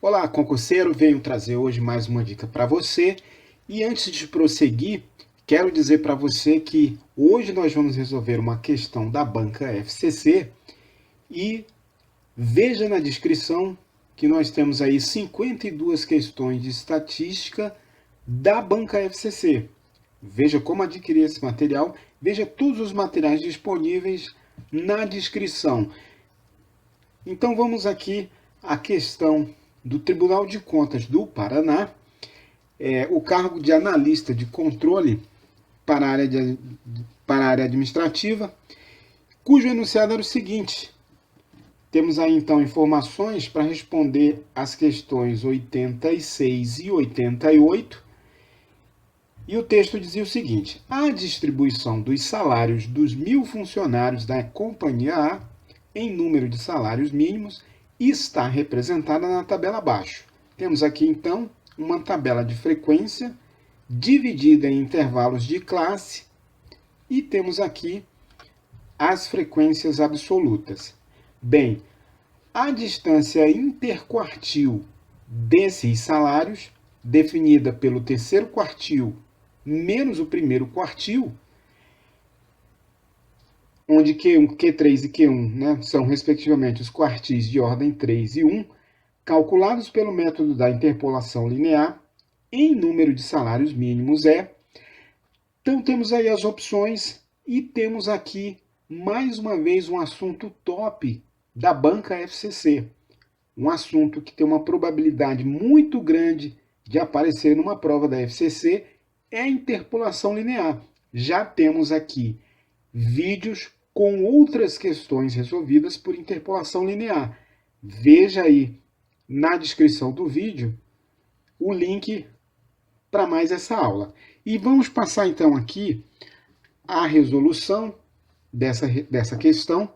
Olá, concurseiro, venho trazer hoje mais uma dica para você. E antes de prosseguir, quero dizer para você que hoje nós vamos resolver uma questão da banca FCC e veja na descrição que nós temos aí 52 questões de estatística da banca FCC. Veja como adquirir esse material, veja todos os materiais disponíveis na descrição. Então vamos aqui à questão do Tribunal de Contas do Paraná, o cargo de analista de controle para a área administrativa, cujo enunciado era o seguinte. Temos aí então informações para responder às questões 86 e 88, e o texto dizia o seguinte: a distribuição dos salários dos 1.000 funcionários da Companhia A em número de salários mínimos está representada na tabela abaixo. Temos aqui então uma tabela de frequência dividida em intervalos de classe e temos aqui as frequências absolutas. Bem, a distância interquartil desses salários, definida pelo terceiro quartil menos o primeiro quartil, onde Q1, Q3 e Q1 são, respectivamente, os quartis de ordem 3 e 1, calculados pelo método da interpolação linear, em número de salários mínimos Então, temos aí as opções e temos aqui, mais uma vez, um assunto top da banca FCC. Um assunto que tem uma probabilidade muito grande de aparecer numa prova da FCC é a interpolação linear. Já temos aqui vídeos com outras questões resolvidas por interpolação linear. Veja aí na descrição do vídeo o link para mais essa aula. E vamos passar então aqui a resolução dessa questão.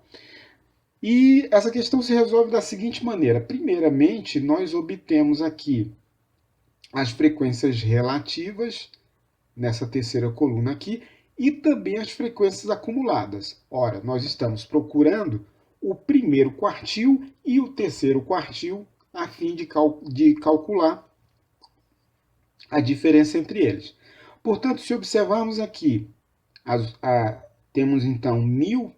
E essa questão se resolve da seguinte maneira. Primeiramente, nós obtemos aqui as frequências relativas, nessa terceira coluna aqui, e também as frequências acumuladas. Ora, nós estamos procurando o primeiro quartil e o terceiro quartil a fim de calcular a diferença entre eles. Portanto, se observarmos aqui, temos então 1.000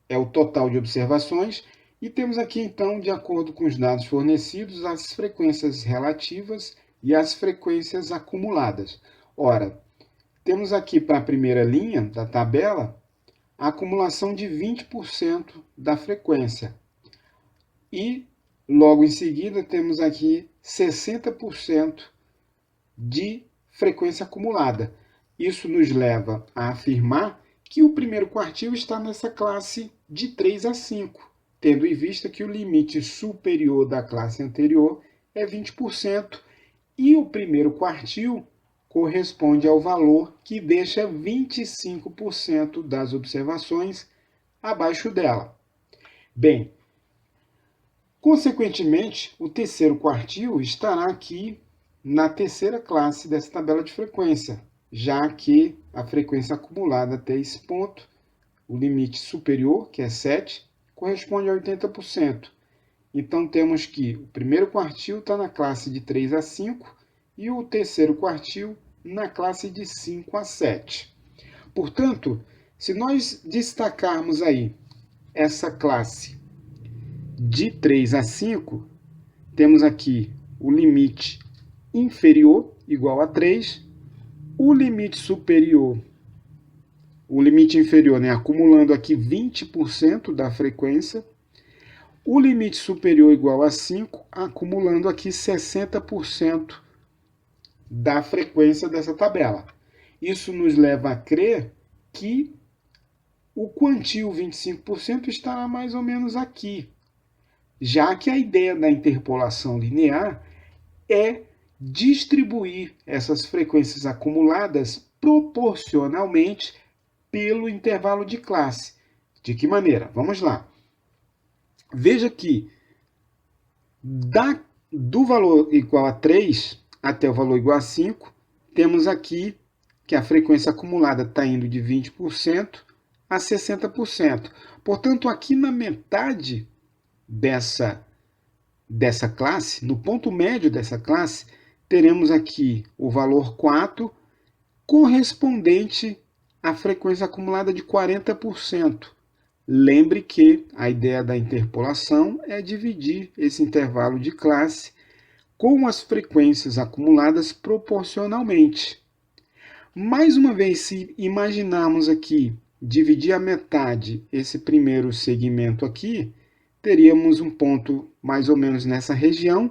é o total de observações, e temos aqui então, de acordo com os dados fornecidos, as frequências relativas e as frequências acumuladas. Ora, temos aqui para a primeira linha da tabela a acumulação de 20% da frequência. E logo em seguida temos aqui 60% de frequência acumulada. Isso nos leva a afirmar que o primeiro quartil está nessa classe de 3 a 5, tendo em vista que o limite superior da classe anterior é 20%, e o primeiro quartil corresponde ao valor que deixa 25% das observações abaixo dela. Bem, consequentemente, o terceiro quartil estará aqui na terceira classe dessa tabela de frequência, já que a frequência acumulada até esse ponto, o limite superior, que é 7, corresponde a 80%. Então, temos que o primeiro quartil está na classe de 3 a 5 e o terceiro quartil na classe de 5 a 7. Portanto, se nós destacarmos aí essa classe de 3 a 5, temos aqui o limite inferior igual a 3, o limite superior, o limite inferior, acumulando aqui 20% da frequência, o limite superior igual a 5, acumulando aqui 60% da frequência dessa tabela. Isso nos leva a crer que o quantil 25% estará mais ou menos aqui, já que a ideia da interpolação linear é distribuir essas frequências acumuladas proporcionalmente pelo intervalo de classe. De que maneira? Vamos lá. Veja que do valor igual a 3 até o valor igual a 5, temos aqui que a frequência acumulada está indo de 20% a 60%. Portanto, aqui na metade dessa classe, no ponto médio dessa classe, teremos aqui o valor 4, correspondente à frequência acumulada de 40%. Lembre que a ideia da interpolação é dividir esse intervalo de classe com as frequências acumuladas proporcionalmente. Mais uma vez, se imaginarmos aqui dividir a metade esse primeiro segmento aqui, teríamos um ponto mais ou menos nessa região,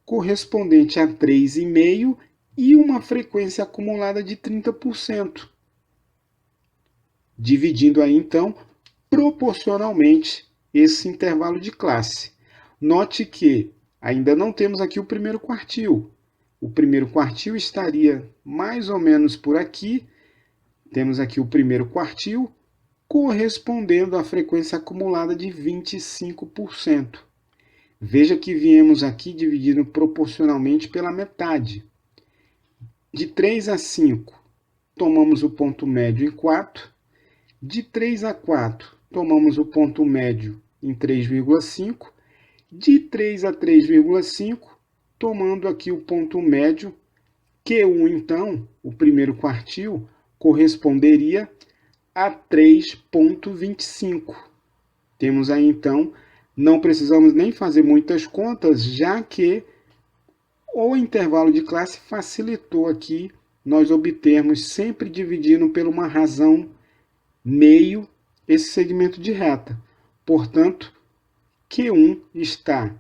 correspondente a 3,5 e uma frequência acumulada de 30%. Dividindo aí, então, proporcionalmente esse intervalo de classe. Note que ainda não temos aqui o primeiro quartil. O primeiro quartil estaria mais ou menos por aqui. Temos aqui o primeiro quartil, correspondendo à frequência acumulada de 25%. Veja que viemos aqui dividindo proporcionalmente pela metade. De 3 a 5, tomamos o ponto médio em 4. De 3 a 4, tomamos o ponto médio em 3,5. De 3 a 3,5, tomando aqui o ponto médio, Q1, então, o primeiro quartil, corresponderia a 3,25. Temos aí, então, não precisamos nem fazer muitas contas, já que o intervalo de classe facilitou aqui nós obtermos, sempre dividindo por uma razão meio, esse segmento de reta. Portanto, Q1 está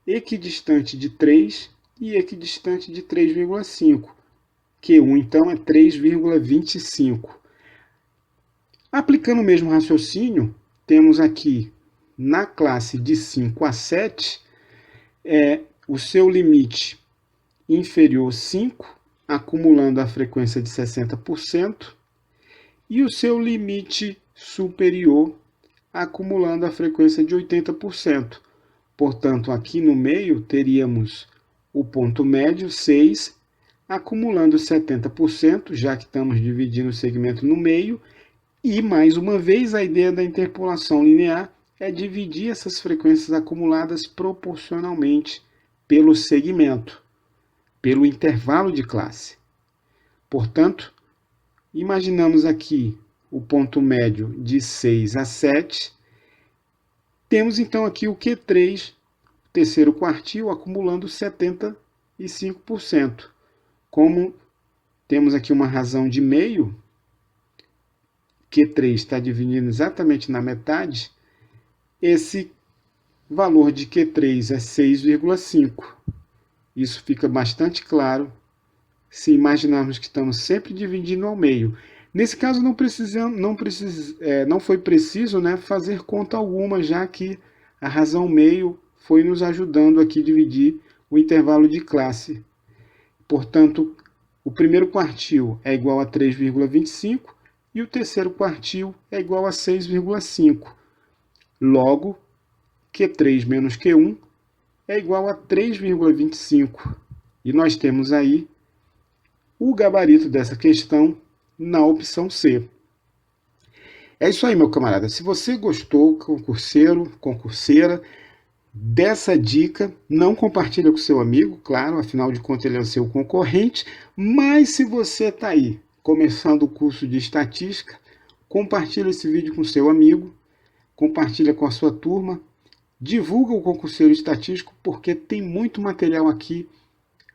equidistante de 3 e equidistante de 3,5. Q1, então, é 3,25. Aplicando o mesmo raciocínio, temos aqui na classe de 5 a 7, o seu limite inferior 5, acumulando a frequência de 60%, e o seu limite superior, acumulando a frequência de 80%. Portanto, aqui no meio teríamos o ponto médio, 6, acumulando 70%, já que estamos dividindo o segmento no meio, e, mais uma vez, a ideia da interpolação linear é dividir essas frequências acumuladas proporcionalmente pelo segmento, pelo intervalo de classe. Portanto, imaginamos aqui o ponto médio de 6 a 7. Temos então aqui o Q3, terceiro quartil, acumulando 75%. Como temos aqui uma razão de meio, Q3 está dividindo exatamente na metade, esse valor de Q3 é 6,5. Isso fica bastante claro se imaginarmos que estamos sempre dividindo ao meio. Nesse caso, não foi preciso, né, fazer conta alguma, já que a razão meio foi nos ajudando aqui a dividir o intervalo de classe. Portanto, o primeiro quartil é igual a 3,25 e o terceiro quartil é igual a 6,5. Logo, Q3 menos Q1 é igual a 3,25. E nós temos aí o gabarito dessa questão na opção C. É isso aí, meu camarada. Se você gostou, concurseiro, concurseira, dessa dica, não compartilha com seu amigo, claro, afinal de contas ele é o seu concorrente, mas se você está aí começando o curso de estatística, compartilha esse vídeo com seu amigo, compartilha com a sua turma, divulga o concurseiro estatístico, porque tem muito material aqui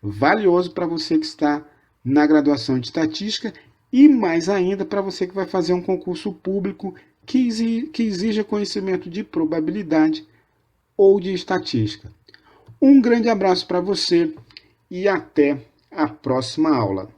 valioso para você que está na graduação de estatística e mais ainda para você que vai fazer um concurso público que exija conhecimento de probabilidade ou de estatística. Um grande abraço para você e até a próxima aula.